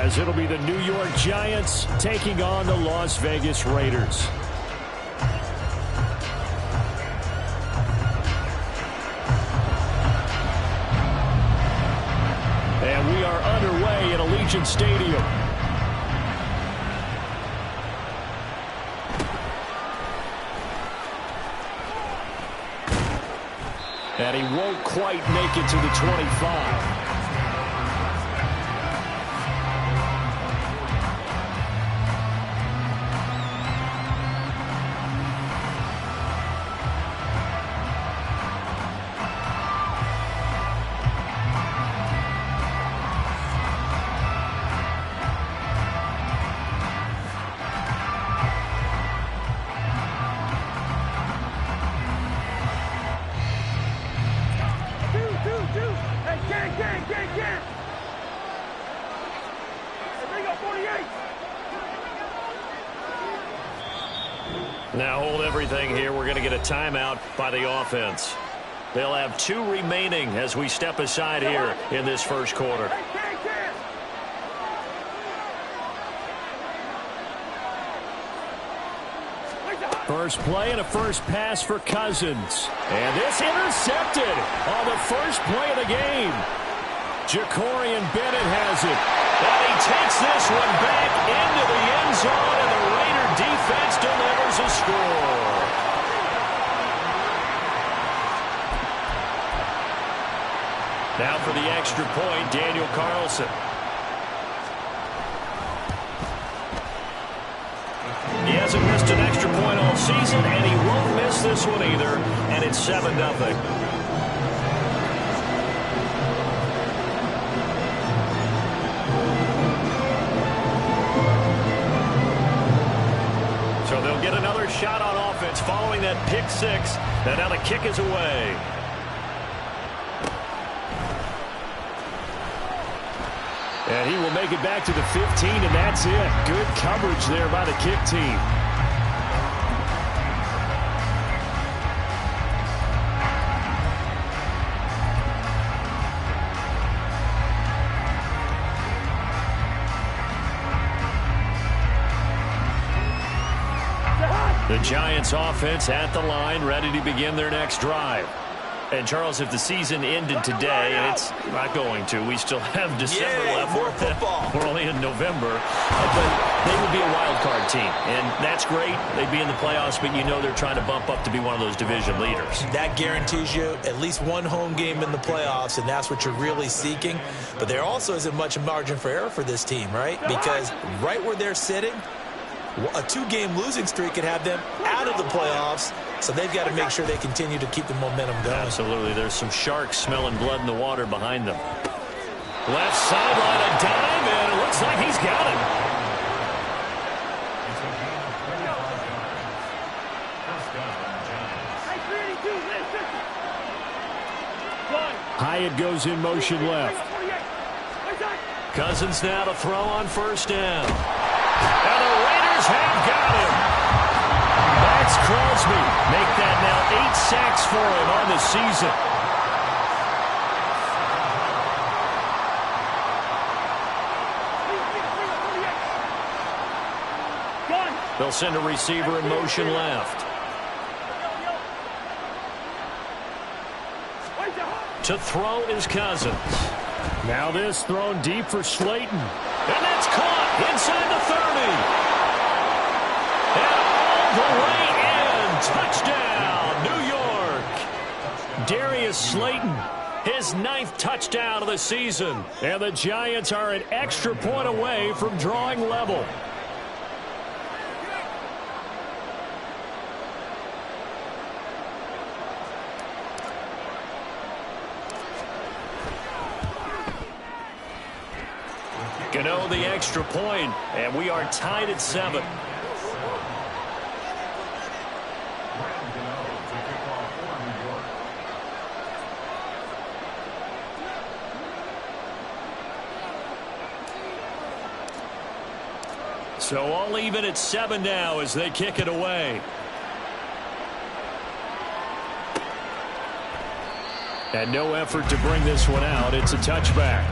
as it'll be the New York Giants taking on the Las Vegas Raiders. And we are underway at Allegiant Stadium. And he won't quite make it to the 25. Now hold everything here. We're going to get a timeout by the offense. They'll have 2 remaining as we step aside here in this first quarter. First play and a first pass for Cousins. And this intercepted on the first play of the game. Jacorian Bennett has it. And he takes this one back into the end zone, and the Raider defense delivers a score. Now for the extra point, Daniel Carlson. He hasn't missed an extra point all season, and he won't miss this one either, and it's 7-0. So they'll get another shot on offense following that pick six, and now the kick is away. And he will make it back to the 15, and that's it. Good coverage there by the kick team. The Giants offense at the line, ready to begin their next drive. And, Charles, if the season ended today, and it's not going to, we still have December left. More football. We're only in November. But they would be a wild card team, and that's great. They'd be in the playoffs, but you know they're trying to bump up to be one of those division leaders. That guarantees you at least one home game in the playoffs, and that's what you're really seeking. But there also isn't much margin for error for this team, right? Because right where they're sitting, a 2-game losing streak could have them out of the playoffs, so they've got to make sure they continue to keep the momentum going. Absolutely. There's some sharks smelling blood in the water behind them. Left sideline, a dive, and it looks like he's got it. Hyatt goes in motion left. Cousins now to throw on first down. And the Raiders have got him. That's Crosby. Make that now 8 sacks for him on the season. They'll send a receiver in motion left. To throw is Cousins. Now this thrown deep for Slayton. And that's caught inside the 30. And all the way in. Touchdown, New York. Darius Slayton, his 9th touchdown of the season. And the Giants are an extra point away from drawing level. Gano the extra point, and we are tied at 7. So all even at 7 now as they kick it away. And no effort to bring this one out. It's a touchback.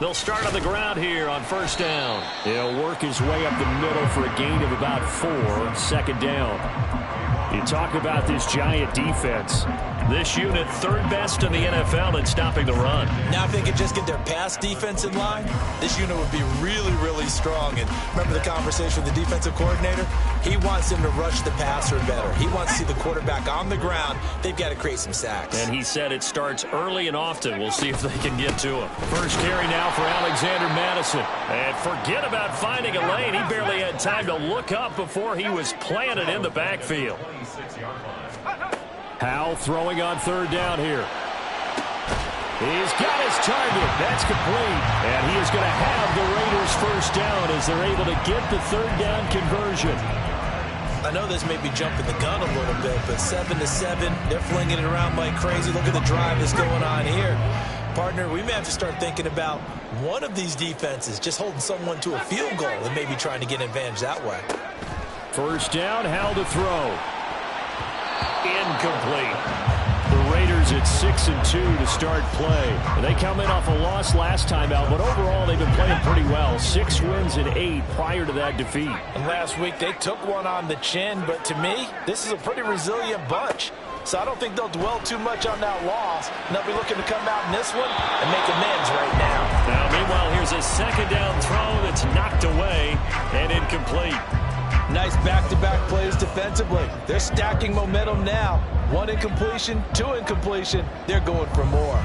They'll start on the ground here on first down. He'll work his way up the middle for a gain of about 4, second down. You talk about this Giant defense. This unit, third best in the NFL in stopping the run. Now, if they could just get their pass defense in line, this unit would be really, really strong. And remember the conversation with the defensive coordinator? He wants them to rush the passer better. He wants to see the quarterback on the ground. They've got to create some sacks. And he said it starts early and often. We'll see if they can get to him. First carry now for Alexander Madison. And forget about finding a lane. He barely had time to look up before he was planted in the backfield. Howell throwing on third down here. He's got his target. That's complete. And he is going to have the Raiders first down as they're able to get the third down conversion. I know this may be jumping the gun a little bit, but 7-7, they're flinging it around like crazy. Look at the drive that's going on here. Partner, we may have to start thinking about one of these defenses just holding someone to a field goal and maybe trying to get an advantage that way. First down, Howell to throw. Incomplete. The Raiders at 6-2 to start play. They come in off a loss last time out, but overall they've been playing pretty well. 6 wins and 8 prior to that defeat. And last week they took one on the chin, but to me, this is a pretty resilient bunch. So I don't think they'll dwell too much on that loss. And they'll be looking to come out in this one and make amends right now. Now, meanwhile, here's a second down throw that's knocked away and incomplete. Nice back-to-back plays defensively. They're stacking momentum now. 1 incompletion, 2 incompletion. They're going for more.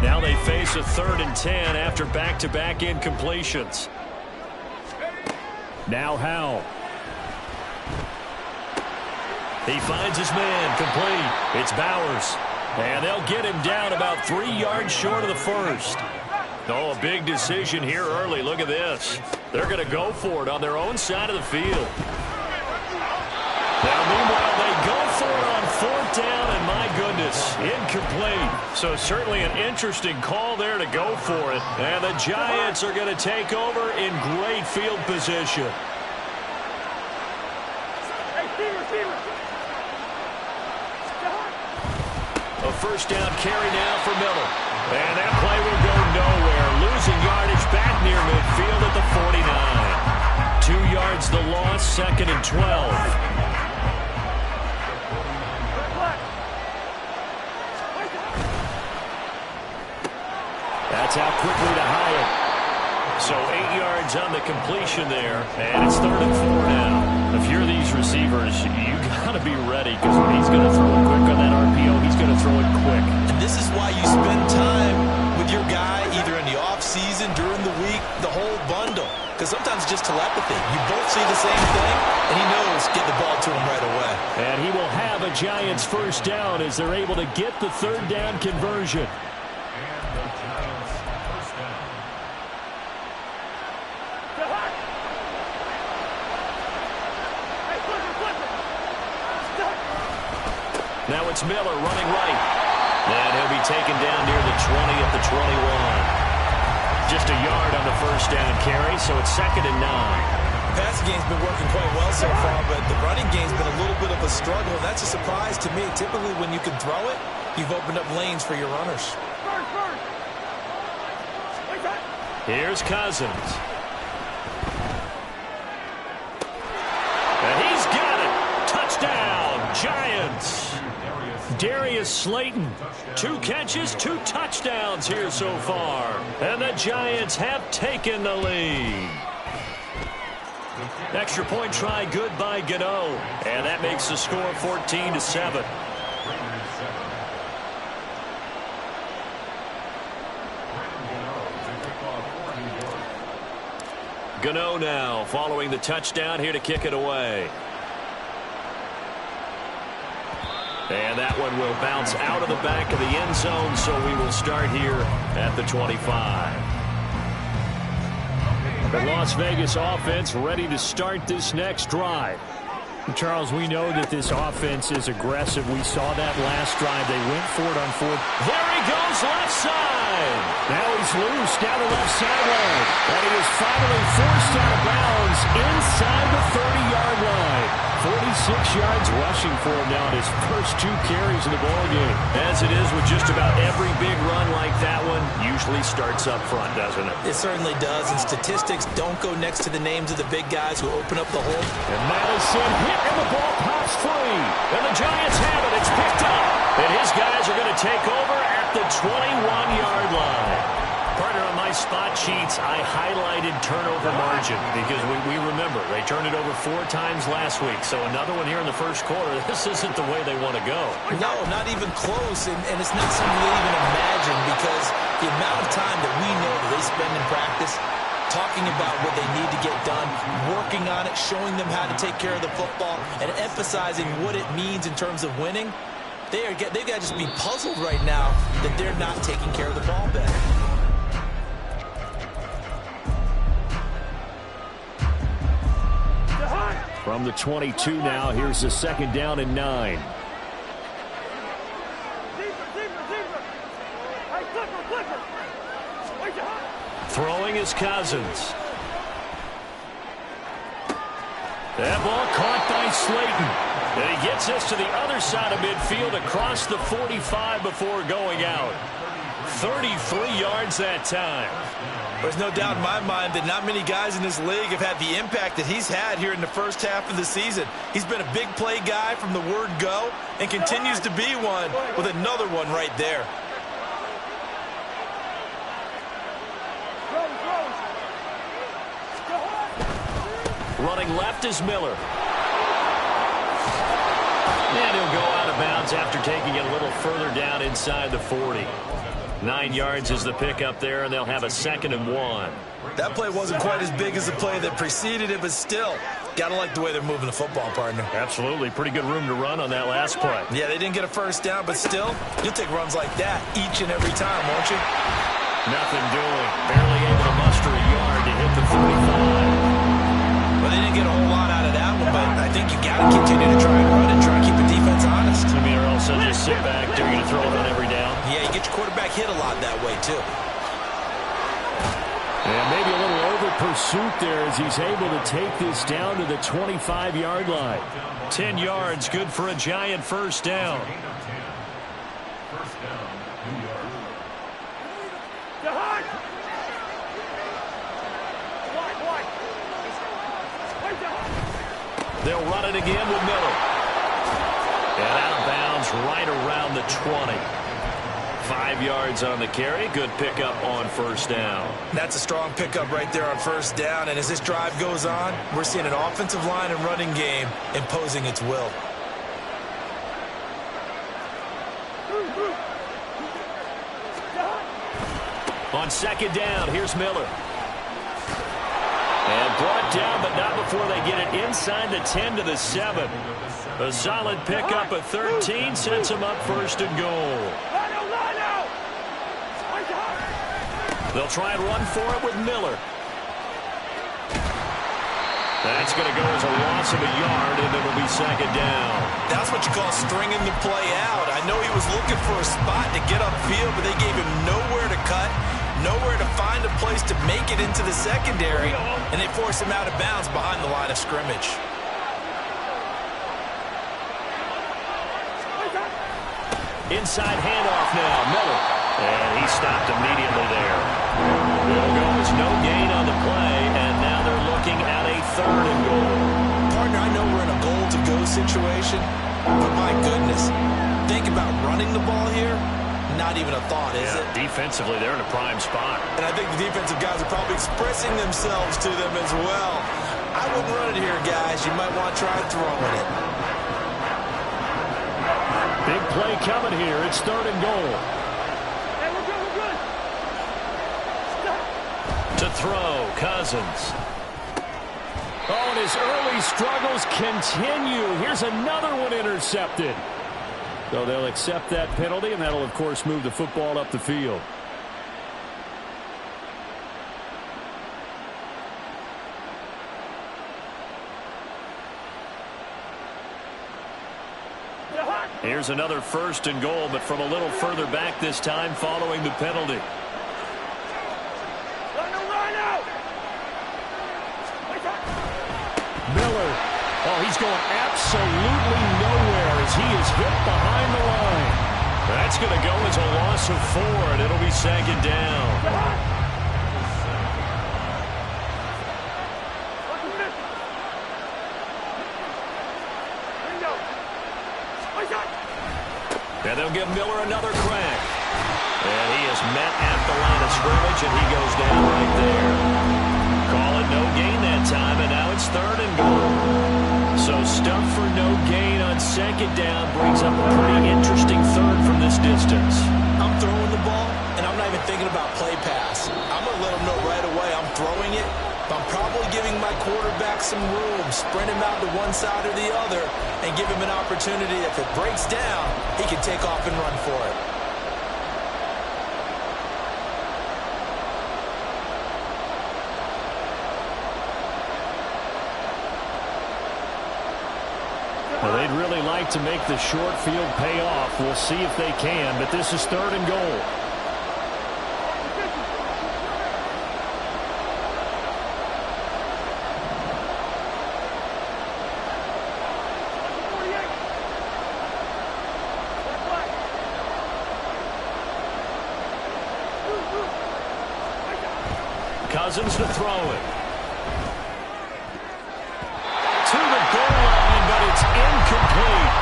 Now they face a 3rd and 10 after back-to-back incompletions. Now Howell. He finds his man, complete. It's Bowers. And they'll get him down about 3 yards short of the first. Oh, a big decision here early. Look at this. They're going to go for it on their own side of the field. Now, meanwhile, they go for it on 4th down, and my goodness, incomplete. So certainly an interesting call there to go for it. And the Giants are going to take over in great field position. A first down carry now for Miller. And that play will go nowhere. Losing yardage back near midfield at the 49. 2 yards the loss, 2nd and 12. That's out quickly to Hyatt. So 8 yards on the completion there. And it's 3rd and 4 now. If you're these receivers, you got to be ready because when he's going to throw it quick on that RPO, he's going to throw it quick. And this is why you spend time with your guy either in the offseason, during the week, the whole bundle. Because sometimes it's just telepathy. You both see the same thing, and he knows get the ball to him right away. And he will have a Giants first down as they're able to get the 3rd down conversion. Now it's Miller running right. And he'll be taken down near the 20 at the 21. Just a yard on the first down carry, so it's 2nd and 9. The passing game's been working quite well so far, but the running game's been a little bit of a struggle. That's a surprise to me. Typically, when you can throw it, you've opened up lanes for your runners. Here's Cousins. And he's got it. Touchdown, Giants. Darius Slayton, 2 catches, 2 touchdowns here so far. And the Giants have taken the lead. Extra point try good by Gano. And that makes the score 14-7. Gano now following the touchdown here to kick it away. And that one will bounce out of the back of the end zone, so we will start here at the 25. The Las Vegas offense ready to start this next drive. Charles, we know that this offense is aggressive. We saw that last drive. They went for it on 4th. There he goes, left side. Now he He's loose down the left sideline. And he is finally forced out of bounds inside the 30-yard line. 46 yards rushing for him now in his first 2 carries of the ballgame. As it is with just about every big run like that one, usually starts up front, doesn't it? It certainly does, and statistics don't go next to the names of the big guys who open up the hole. And Madison hit, and the ball pops free. And the Giants have it. It's picked up. And his guys are going to take over at the 21-yard line. Partner, on my spot sheets, I highlighted turnover margin because we remember they turned it over 4 times last week. So another one here in the first quarter. This isn't the way they want to go. No, not even close, and it's not something they even imagine because the amount of time that we know that they spend in practice talking about what they need to get done, working on it, showing them how to take care of the football, and emphasizing what it means in terms of winning, they've got to just be puzzled right now that they're not taking care of the ball better. From the 22 now, here's the 2nd down and 9. Throwing is Cousins. That ball caught by Slayton. And he gets us to the other side of midfield across the 45 before going out. 33 yards that time. There's no doubt in my mind that not many guys in this league have had the impact that he's had here in the first half of the season. He's been a big play guy from the word go and continues to be one with another one right there. Running left is Miller. And he'll go out of bounds after taking it a little further down inside the 40. 9 yards is the pickup there, and they'll have a 2nd and 1. That play wasn't quite as big as the play that preceded it, but still, gotta like the way they're moving the football, partner. Absolutely. Pretty good room to run on that last play. Yeah, they didn't get a first down, but still, you'll take runs like that each and every time, won't you? Nothing doing. Barely able to muster a yard to hit the 45. Well, they didn't get a whole lot out of that one, but I think you got to continue to try and run and try and keep the defense honest. I mean, or else they'll just sit back. They're going to throw it on every down. Yeah, you get your quarterback hit a lot that way, too. And maybe a little over pursuit there as he's able to take this down to the 25-yard line. 10 yards, good for a Giant first down. They'll run it again with Miller. And out of bounds right around the 20. 5 yards on the carry. Good pickup on first down. That's a strong pickup right there on first down. And as this drive goes on, we're seeing an offensive line and running game imposing its will. On 2nd down, here's Miller. And brought down, but not before they get it inside the 10 to the 7. A solid pickup of 13 sets them up 1st and goal. They'll try and run for it with Miller. That's going to go as a loss of a yard, and it'll be 2nd down. That's what you call stringing the play out. I know he was looking for a spot to get upfield, but they gave him nowhere to cut, nowhere to find a place to make it into the secondary, and they forced him out of bounds behind the line of scrimmage. Inside handoff now, Miller. And he stopped immediately there. It'll go as no gain on the play, and now they're looking at a 3rd and goal. Partner, I know we're in a goal-to-go situation, but my goodness, think about running the ball here. Not even a thought, is it? Defensively, they're in a prime spot. And I think the defensive guys are probably expressing themselves to them as well. I wouldn't run it here, guys. You might want to try throwing it. Big play coming here. It's 3rd and goal. To throw, Cousins. Oh, and his early struggles continue. Here's another one intercepted. So they'll accept that penalty, and that'll, of course, move the football up the field. Here's another 1st and goal, but from a little further back this time following the penalty. going absolutely nowhere as he is hit behind the line. That's going to go as a loss of 4, and it'll be second down. And they'll give Miller another crack. And he is met at the line of scrimmage, and he goes down right there. Call it no gain that time, and now it's 3rd and goal. So stuff for no gain on second down brings up a pretty interesting 3rd from this distance. I'm throwing the ball, and I'm not even thinking about play pass. I'm going to let him know right away I'm throwing it. I'm probably giving my quarterback some room, sprint him out to one side or the other, and give him an opportunity. If it breaks down, he can take off and run for it. Well, they'd really like to make the short field pay off. We'll see if they can, but this is 3rd and goal. Cousins to throw it. To the goal line, but it's incomplete.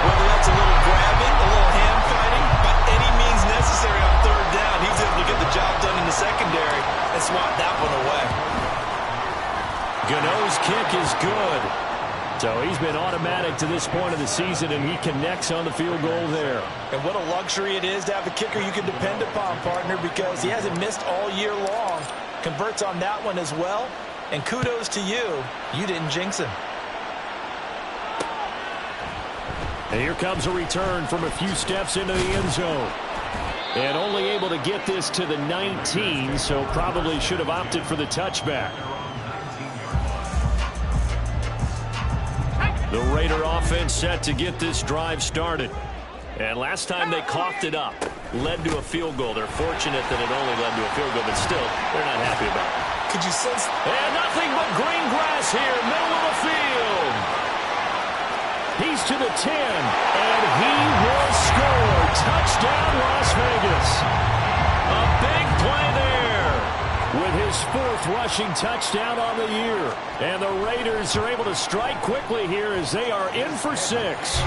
Whether that's a little grabbing, a little hand fighting, by any means necessary on 3rd down, he's able to get the job done in the secondary and swat that one away. Gano's kick is good. So he's been automatic to this point of the season, and he connects on the field goal there. And what a luxury it is to have a kicker you can depend upon, partner, because he hasn't missed all year long. Converts on that one as well. And kudos to you. You didn't jinx him. And here comes a return from a few steps into the end zone. And only able to get this to the 19, so probably should have opted for the touchback. The Raider offense set to get this drive started. And last time they coughed it up, led to a field goal. They're fortunate that it only led to a field goal, but still, they're not happy about it. Could you sense? And nothing but green grass here, middle of the field. He's to the 10, and he will score. Touchdown, Las Vegas. A big play there with his 4th rushing touchdown on the year. And the Raiders are able to strike quickly here as they are in for 6.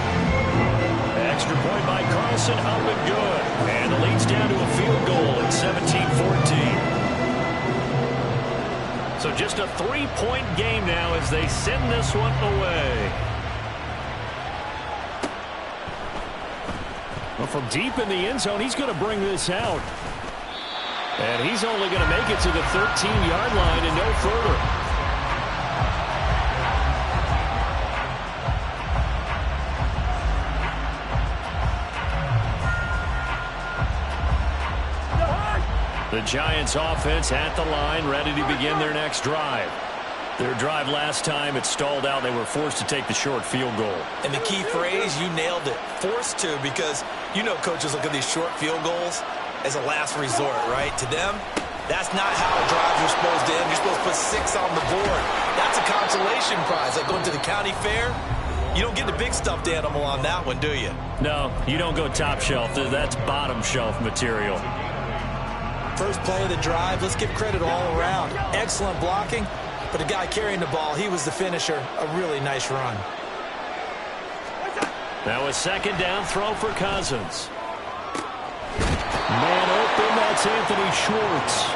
Extra point by Carlson, up and good. And the lead's down to a field goal at 17-14. So just a 3-point game now as they send this one away. Well, from deep in the end zone, he's going to bring this out. And he's only going to make it to the 13-yard line and no further. The Giants offense at the line, ready to begin their next drive. Their drive last time, it stalled out. They were forced to take the short field goal. And the key phrase, you nailed it, forced to, because you know coaches look at these short field goals as a last resort, right? To them, that's not how drives are supposed to end. You're supposed to put 6 on the board. That's a consolation prize. Like going to the county fair, you don't get the big stuffed animal on that one, do you? No, you don't go top shelf. That's bottom shelf material. First play of the drive, let's give credit all around. Excellent blocking, but the guy carrying the ball, he was the finisher. A really nice run. Now a second down throw for Cousins. Man open, that's Anthony Schwartz.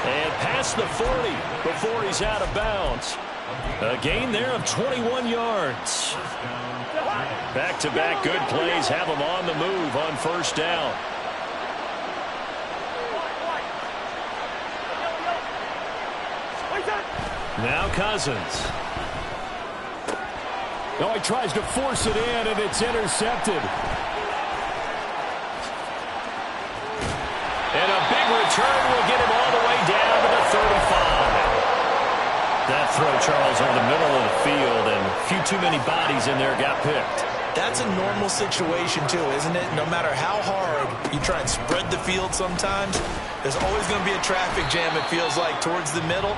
And past the 40 before he's out of bounds. A gain there of 21 yards. Back-to-back good plays have him on the move on first down. Now Cousins. Oh, he tries to force it in, and it's intercepted. And a big return will get him all the way down to the 35. That throw, Charles, over the middle of the field, and a few too many bodies in there got picked. That's a normal situation, too, isn't it? No matter how hard you try and spread the field sometimes, there's always going to be a traffic jam, it feels like, towards the middle.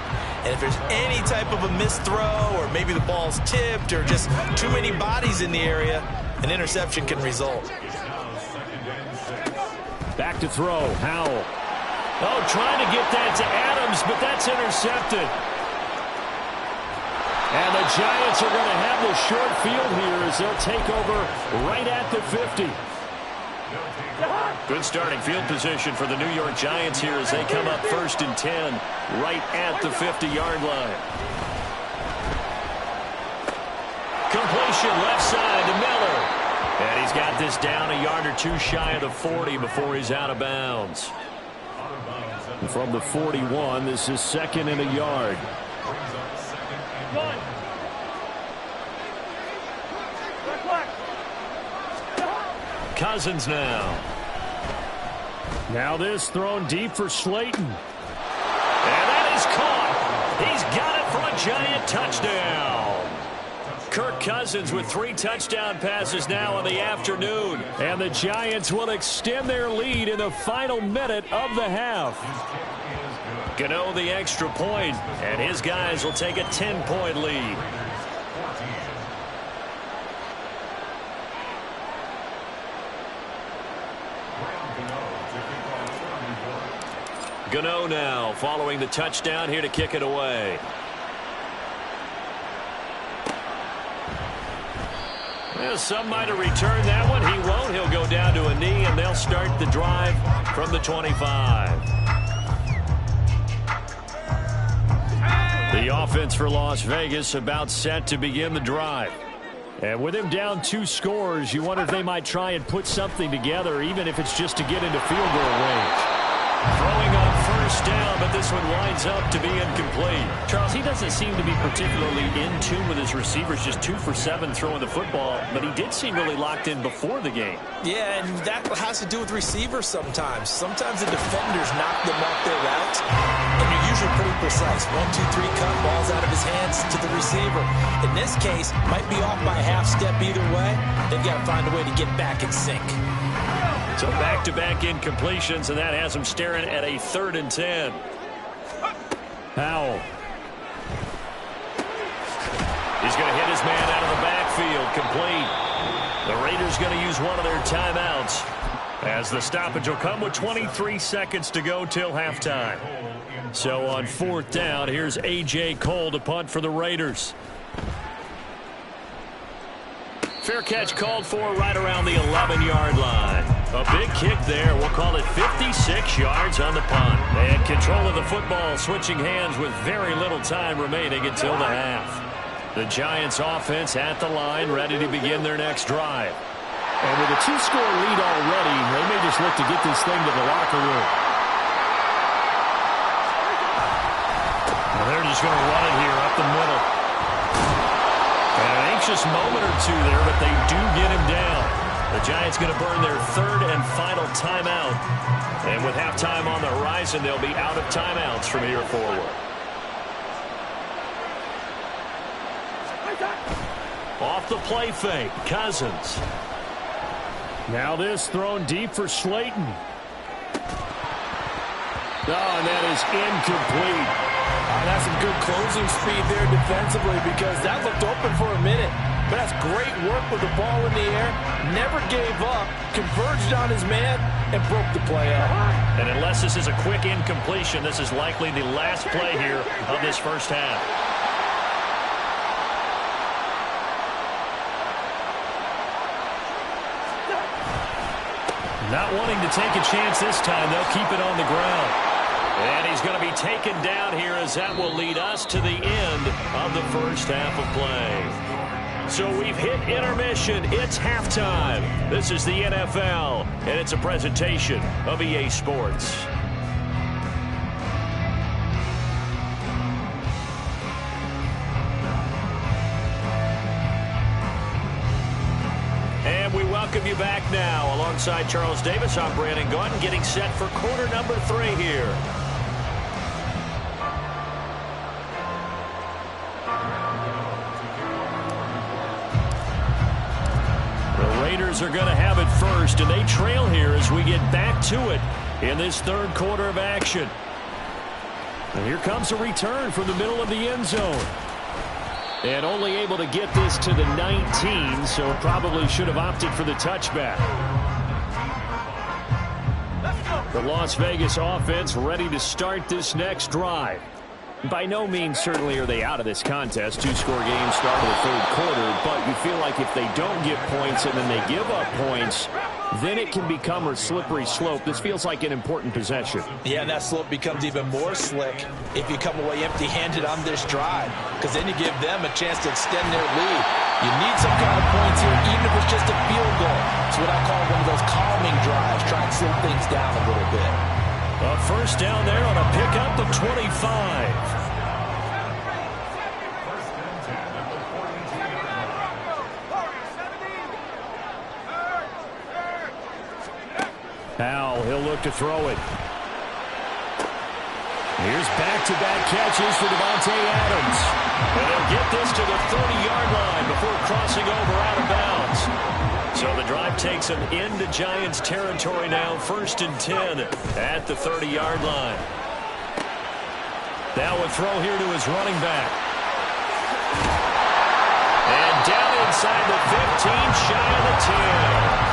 And if there's any type of a missed throw or maybe the ball's tipped or just too many bodies in the area, an interception can result. Back to throw, Howell. Oh, trying to get that to Adams, but that's intercepted. And the Giants are going to have the short field here as they'll take over right at the 50. Good starting field position for the New York Giants here as they come up 1st and 10 right at the 50-yard line. Completion left side to Miller. And he's got this down a yard or two shy of the 40 before he's out of bounds. From the 41, this is 2nd and a yard. Cousins now. Now this thrown deep for Slayton. And that is caught. He's got it for a Giant touchdown. Kirk Cousins with 3 touchdown passes now in the afternoon. And the Giants will extend their lead in the final minute of the half. Gano the extra point, and his guys will take a 10-point lead. Gano now following the touchdown here to kick it away. Well, some might have returned that one. He won't. He'll go down to a knee, and they'll start the drive from the 25. The offense for Las Vegas about set to begin the drive. And with him down 2 scores, you wonder if they might try and put something together, even if it's just to get into field goal range. Throwing on 1st down, but this one winds up to be incomplete. Charles, he doesn't seem to be particularly in tune with his receivers, just 2 for 7 throwing the football, but he did seem really locked in before the game. Yeah, and that has to do with receivers sometimes. Sometimes the defenders knock them off their routes, and they're usually pretty precise. 1, 2, 3 cut, balls out of his hands to the receiver. In this case, might be off by a half step either way. They've got to find a way to get back in sync. So back-to-back incompletions, and that has him staring at a 3rd and 10. Howell. He's going to hit his man out of the backfield, complete. The Raiders going to use one of their timeouts as the stoppage will come with 23 seconds to go till halftime. So on 4th down, here's A.J. Cole to punt for the Raiders. Fair catch called for right around the 11-yard line. A big kick there. We'll call it 56 yards on the punt. And control of the football switching hands with very little time remaining until the half. The Giants offense at the line, ready to begin their next drive. And with a 2-score lead already, they may just look to get this thing to the locker room. And they're just going to run it here up the middle. An anxious moment or two there, but they do get him down. The Giants going to burn their 3rd and final timeout. And with halftime on the horizon, they'll be out of timeouts from here forward. Off the play fake, Cousins. Now this thrown deep for Slayton. Oh, and that is incomplete. That's some good closing speed there defensively because that looked open for a minute. But that's great work with the ball in the air. Never gave up, converged on his man, and broke the play up. And unless this is a quick incompletion, this is likely the last play here of this first half. Not wanting to take a chance this time, they'll keep it on the ground. And he's going to be taken down here as that will lead us to the end of the first half of play. So we've hit intermission. It's halftime. This is the NFL, and it's a presentation of EA Sports. And we welcome you back now. Alongside Charles Davis, I'm Brandon Gaudin, getting set for quarter number 3 here. Raiders are going to have it first, and they trail here as we get back to it in this 3rd quarter of action. And here comes a return from the middle of the end zone. And only able to get this to the 19, so probably should have opted for the touchback. The Las Vegas offense ready to start this next drive. By no means certainly are they out of this contest. Two-score game start of the third quarter, but you feel like if they don't get points and then they give up points, then it can become a slippery slope. This feels like an important possession. Yeah, and that slope becomes even more slick if you come away empty-handed on this drive, because then you give them a chance to extend their lead. You need some kind of points here, even if it's just a field goal. It's what I call one of those calming drives. Try and slow things down a little bit. A first down there on a pickup of 25. Powell, he'll look to throw it. Here's back-to-back catches for Devontae Adams. And he'll get this to the 30-yard line before crossing over out of bounds. So the drive takes him into Giants territory now, 1st and 10 at the 30-yard line. Now a throw here to his running back. And down inside the 15, shy of the 10.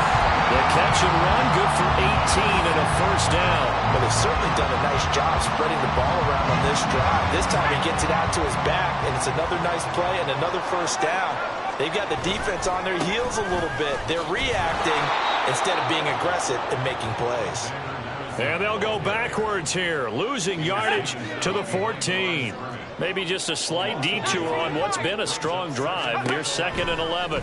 The catch and run, good for 18 and a first down. Well, they've certainly done a nice job spreading the ball around on this drive. This time he gets it out to his back, and it's another nice play and another first down. They've got the defense on their heels a little bit. They're reacting instead of being aggressive and making plays. And they'll go backwards here, losing yardage to the 14. Maybe just a slight detour on what's been a strong drive. Here's 2nd and 11.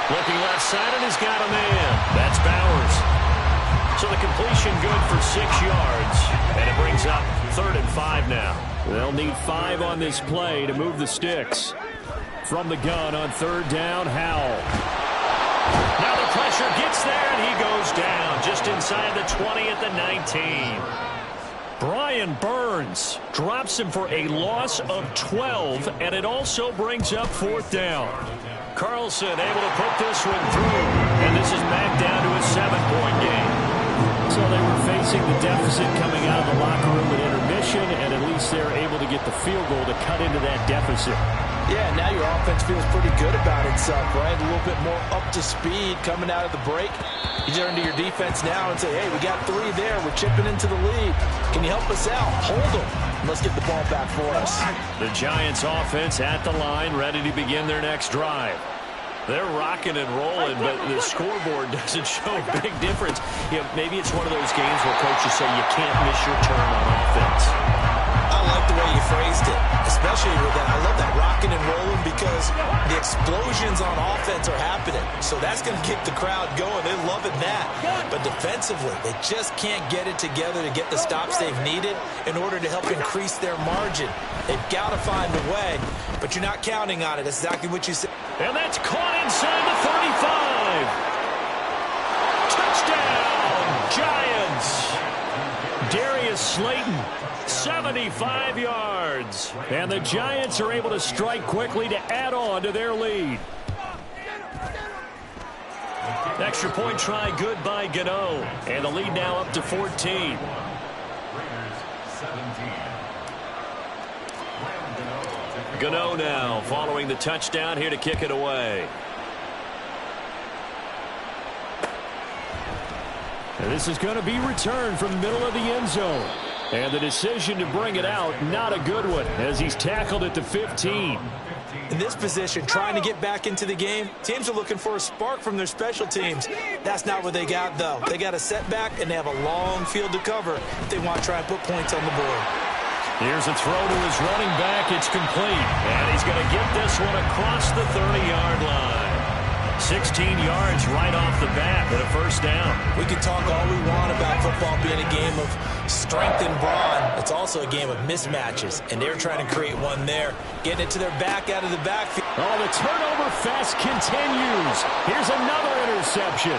Looking left side, and he's got a man. That's Bowers. So the completion good for 6 yards, and it brings up 3rd and 5 now. They'll need 5 on this play to move the sticks. From the gun on 3rd down, Howell. Now the pressure gets there, and he goes down just inside the 20 at the 19. Brian Burns drops him for a loss of 12, and it also brings up 4th down. Carlson able to put this one through, and this is back down to a 7-point game. So they were facing the deficit coming out of the locker room at intermission, and at least they're able to get the field goal to cut into that deficit. Yeah, now your offense feels pretty good about itself, right? A little bit more up to speed coming out of the break. You turn to your defense now and say, hey, we got 3 there. We're chipping into the lead. Can you help us out? Hold them. Let's get the ball back for us. The Giants offense at the line, ready to begin their next drive. They're rocking and rolling, but the scoreboard doesn't show a big difference. You know, maybe it's one of those games where coaches say you can't miss your turn on offense. I like the way you phrased it, especially with that. I love that rocking and rolling because the explosions on offense are happening. So that's going to keep the crowd going. They're loving that. But defensively, they just can't get it together to get the stops they've needed in order to help increase their margin. They've got to find a way, but you're not counting on it. That's exactly what you said. And that's caught inside the 35. Touchdown, Giants. Darius Slayton, 75 yards. And the Giants are able to strike quickly to add on to their lead. Extra point try good by Gano. And the lead now up to 14. Gano now following the touchdown here to kick it away. And this is going to be returned from the middle of the end zone. And the decision to bring it out, not a good one, as he's tackled at the 15. In this position, trying to get back into the game, teams are looking for a spark from their special teams. That's not what they got, though. They got a setback, and they have a long field to cover if they want to try and put points on the board. Here's a throw to his running back. It's complete. And he's going to get this one across the 30-yard line. 16 yards right off the bat and a first down. We can talk all we want about football being a game of strength and brawn. It's also a game of mismatches, and they're trying to create one there. Getting it to their back out of the backfield. Oh, the turnover fest continues. Here's another interception.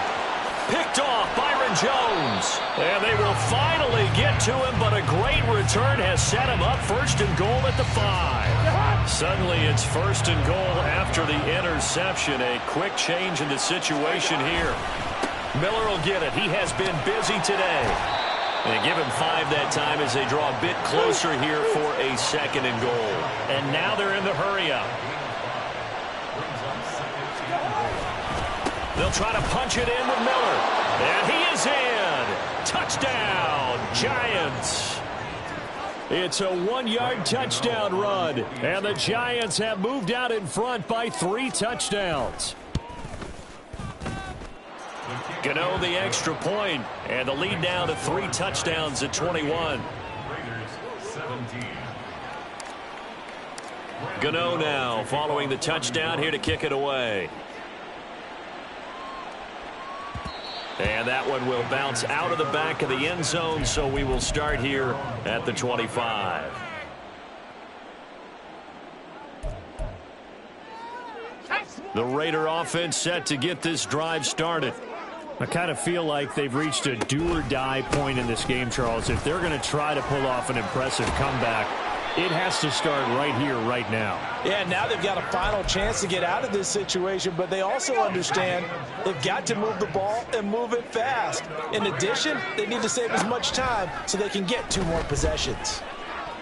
Picked off Byron Jones. And they will finally get to him, but a great return has set him up 1st and goal at the 5. Suddenly it's 1st and goal after the interception. A quick change in the situation here. Miller will get it. He has been busy today. And give him 5 that time as they draw a bit closer here for a 2nd and goal. And now they're in the hurry-up. They'll try to punch it in with Miller. And he is in. Touchdown, Giants. It's a 1-yard touchdown run. And the Giants have moved out in front by 3 touchdowns. Gano the extra point, and the lead down to 3 touchdowns at 21. Gano now following the touchdown here to kick it away. And that one will bounce out of the back of the end zone, so we will start here at the 25. The Raider offense set to get this drive started. I kind of feel like they've reached a do-or-die point in this game, Charles. If they're going to try to pull off an impressive comeback, it has to start right here, right now. Yeah, now they've got a final chance to get out of this situation, but they also understand they've got to move the ball and move it fast. In addition, they need to save as much time so they can get 2 more possessions.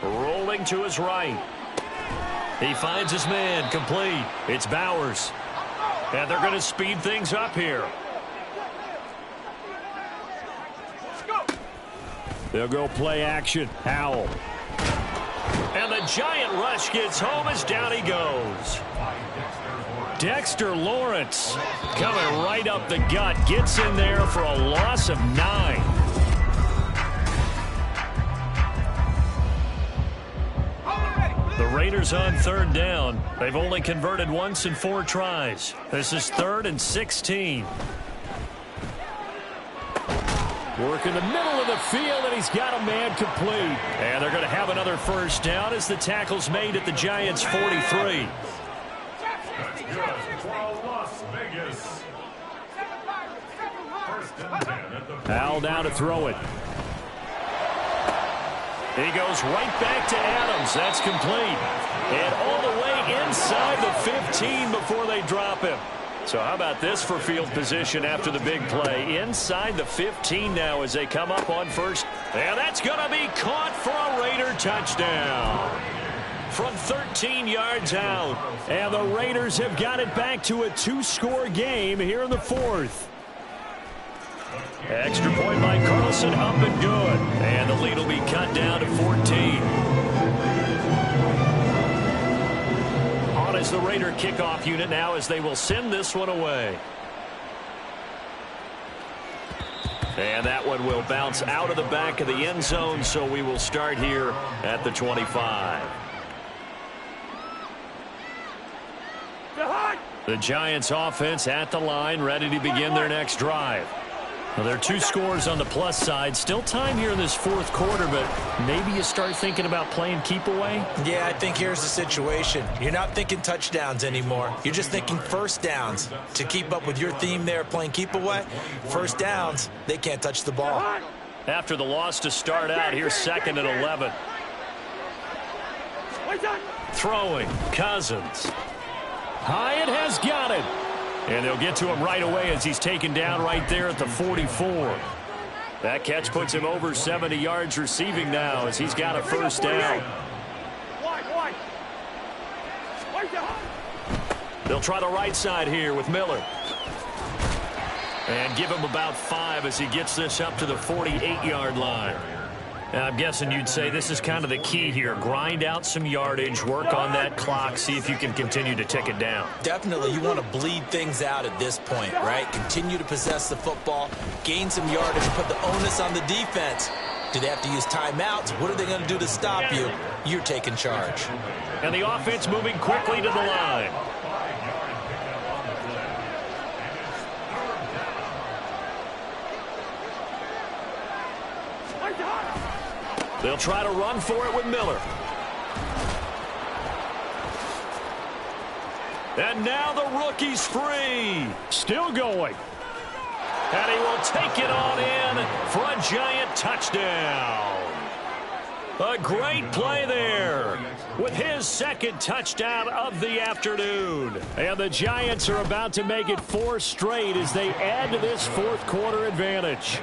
Rolling to his right. He finds his man complete. It's Bowers. And they're going to speed things up here. They'll go play action. Howell. And the giant rush gets home as down he goes. Dexter Lawrence coming right up the gut. Gets in there for a loss of 9. The Raiders on 3rd down. They've only converted once in 4 tries. This is 3rd and 16. Work in the middle of the field, and he's got a man complete. And they're going to have another first down as the tackle's made at the Giants' 43. Howell down to throw it. He goes right back to Adams. That's complete. And all the way inside the 15 before they drop him. So how about this for field position after the big play? Inside the 15 now as they come up on first. And that's going to be caught for a Raider touchdown. From 13 yards out. And the Raiders have got it back to a 2-score game here in the 4th. Extra point by Carlson, up and good. And the lead will be cut down to 14. On is the Raider kickoff unit now as they will send this one away. And that one will bounce out of the back of the end zone, so we will start here at the 25. The Giants offense at the line, ready to begin their next drive. Well, there are 2 scores on the plus side. Still time here in this 4th quarter, but maybe you start thinking about playing keep away? Yeah, I think here's the situation. You're not thinking touchdowns anymore. You're just thinking first downs. To keep up with your theme there, playing keep away, first downs, they can't touch the ball. After the loss to start out, here's 2nd and 11. Throwing, Cousins. Hyatt has got it. And they'll get to him right away as he's taken down right there at the 44. That catch puts him over 70 yards receiving now as he's got a first down. They'll try the right side here with Miller. And give him about 5 as he gets this up to the 48-yard line. And I'm guessing you'd say this is kind of the key here. Grind out some yardage, work on that clock, see if you can continue to tick it down. Definitely, you want to bleed things out at this point, right? Continue to possess the football, gain some yardage, put the onus on the defense. Do they have to use timeouts? What are they going to do to stop you? You're taking charge. And the offense moving quickly to the line. They'll try to run for it with Miller. And now the rookie's free. Still going. And he will take it on in for a Giant touchdown. A great play there with his second touchdown of the afternoon. And the Giants are about to make it 4 straight as they add to this fourth quarter advantage.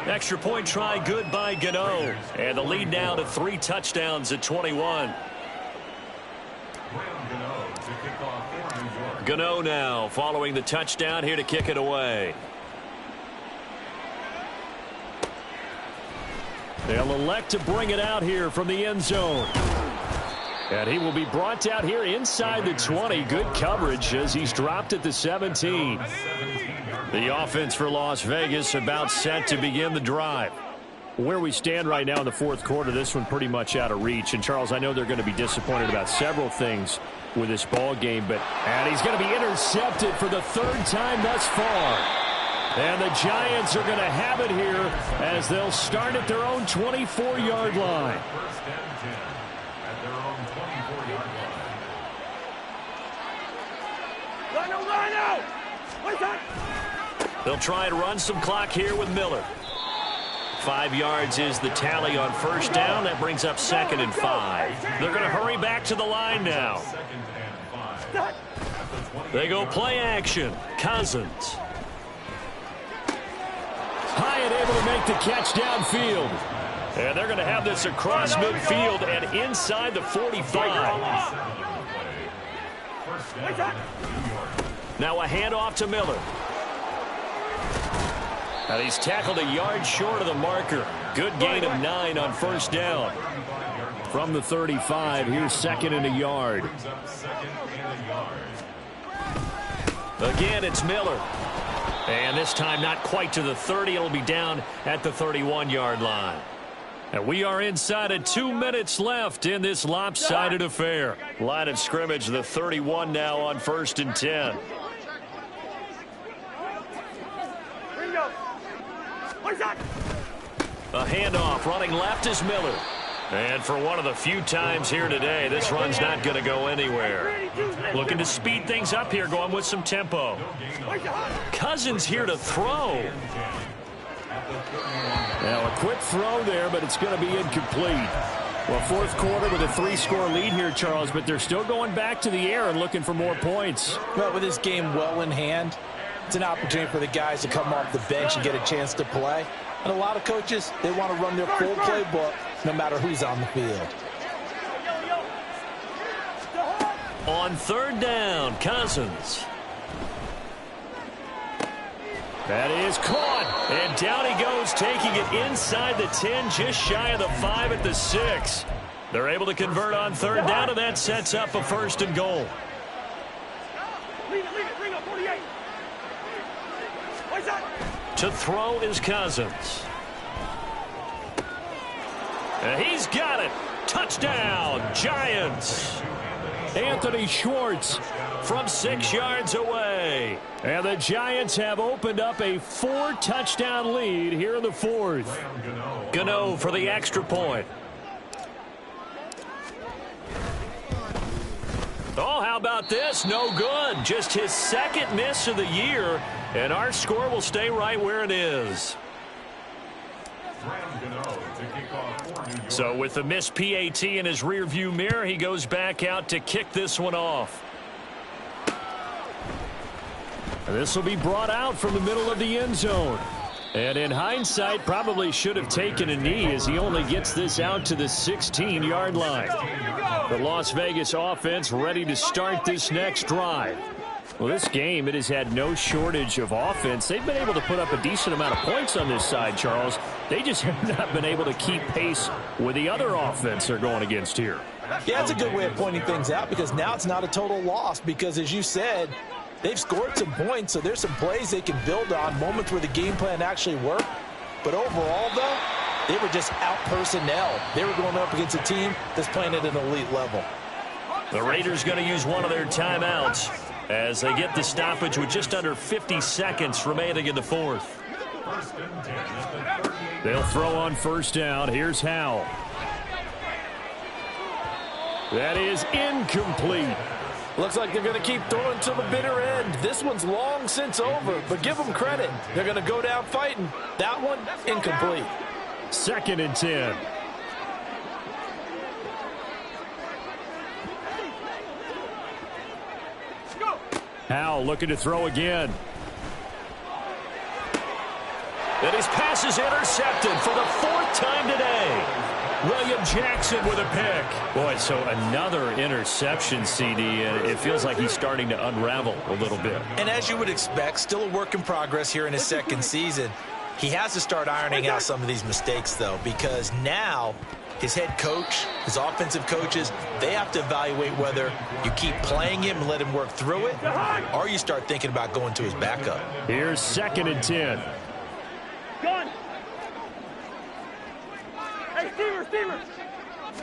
Extra point try good by Gano. And the lead now to 3 touchdowns at 21. Gano now following the touchdown here to kick it away. They'll elect to bring it out here from the end zone. And he will be brought out here inside the 20. Good coverage as he's dropped at the 17. The offense for Las Vegas about set to begin the drive. Where we stand right now in the fourth quarter, this one pretty much out of reach. And, Charles, I know they're going to be disappointed about several things with this ball game, and he's going to be intercepted for the 3rd time thus far. And the Giants are going to have it here as they'll start at their own 24-yard line. They'll try and run some clock here with Miller. 5 yards is the tally on first down. That brings up 2nd and 5. They're going to hurry back to the line now. They go play action. Cousins. High and able to make the catch downfield. And they're going to have this across midfield and inside the 45. Now a handoff to Miller. And he's tackled a yard short of the marker. Good gain of 9 on first down. From the 35, here's 2nd and a yard. Again, it's Miller. And this time not quite to the 30. It'll be down at the 31-yard line. And we are inside of 2 minutes left in this lopsided affair. Line of scrimmage, the 31 now on 1st and 10. A handoff running left is Miller. And for one of the few times here today, this run's not going to go anywhere. Looking to speed things up here, going with some tempo. Cousins here to throw. Now a quick throw there, but it's going to be incomplete. Well, fourth quarter with a 3-score lead here, Charles, but they're still going back to the air and looking for more points. Well, with this game well in hand, it's an opportunity for the guys to come off the bench and get a chance to play. And a lot of coaches, they want to run their full playbook no matter who's on the field. On 3rd down, Cousins. That is caught. And down he goes, taking it inside the 10, just shy of the 5 at the 6. They're able to convert on 3rd down, and that sets up a 1st and goal. To throw is Cousins. And he's got it. Touchdown, Giants. Anthony Schwartz from 6 yards away. And the Giants have opened up a 4-touchdown lead here in the 4th. Gano for the extra point. Oh, how about this? No good. Just his 2nd miss of the year. And our score will stay right where it is. So with the missed PAT in his rearview mirror, he goes back out to kick this one off. This will be brought out from the middle of the end zone. And in hindsight, probably should have taken a knee as he only gets this out to the 16-yard line. The Las Vegas offense ready to start this next drive. Well, this game, it has had no shortage of offense. They've been able to put up a decent amount of points on this side, Charles. They just have not been able to keep pace with the other offense they're going against here. Yeah, that's a good way of pointing things out because now it's not a total loss because, as you said, they've scored some points, so there's some plays they can build on, moments where the game plan actually worked. But overall, though, they were just out personnel. They were going up against a team that's playing at an elite level. The Raiders going to use one of their timeouts as they get the stoppage with just under 50 seconds remaining in the 4th. They'll throw on 1st down. Here's Howell. That is incomplete. Looks like they're going to keep throwing to the bitter end. This one's long since over, but give them credit. They're going to go down fighting. That one, incomplete. 2nd and 10. Powell looking to throw again. And his pass is intercepted for the 4th time today. William Jackson with a pick. Boy, so another interception, CD, and it feels like he's starting to unravel a little bit. And as you would expect, still a work in progress here in his 2nd season. He has to start ironing out some of these mistakes, though, because now his head coach, his offensive coaches, they have to evaluate whether you keep playing him and let him work through it, or you start thinking about going to his backup. Here's 2nd and 10. Gun. Hey, Steamer.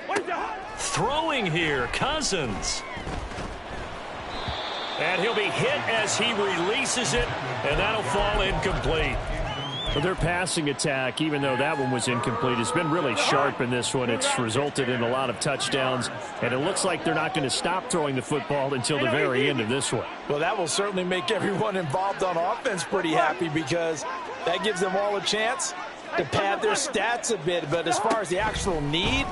Where's your heart? Throwing here, Cousins. And he'll be hit as he releases it, and that'll fall incomplete. Well, their passing attack, even though that one was incomplete, has been really sharp in this one. It's resulted in a lot of touchdowns, and it looks like they're not going to stop throwing the football until the very end of this one. Well, that will certainly make everyone involved on offense pretty happy because that gives them all a chance to pad their stats a bit. But as far as the actual need,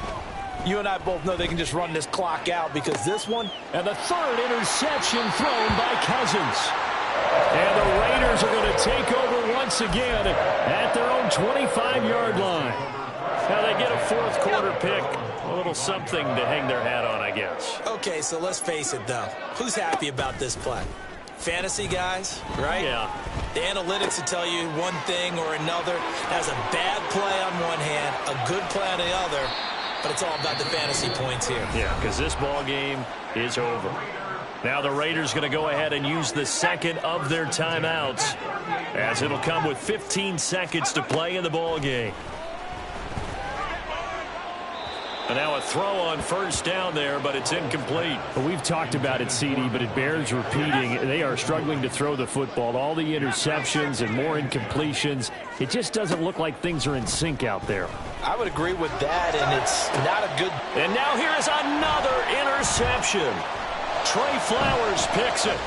you and I both know they can just run this clock out because this one. And the 3rd interception thrown by Cousins. And the Raiders are going to take over once again at their own 25-yard line. Now they get a 4th quarter pick. A little something to hang their hat on, I guess. Okay, so let's face it, though. Who's happy about this play? Fantasy guys, right? Yeah. The analytics will tell you one thing or another. That's a bad play on one hand, a good play on the other, but it's all about the fantasy points here. Yeah, because this ball game is over. Now the Raiders going to go ahead and use the 2nd of their timeouts, as it'll come with 15 seconds to play in the ball game. And now a throw on 1st down there, but it's incomplete. Well, we've talked about it, CD, but it bears repeating. They are struggling to throw the football. All the interceptions and more incompletions. It just doesn't look like things are in sync out there. I would agree with that, and it's not a good. And now here is another interception. Trey Flowers picks it.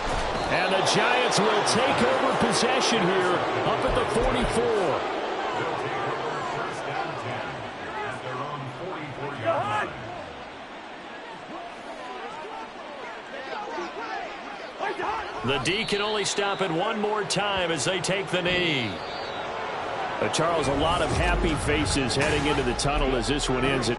And the Giants will take over possession here up at the 44. The D can only stop it one more time as they take the knee. Charles, a lot of happy faces heading into the tunnel as this one ends.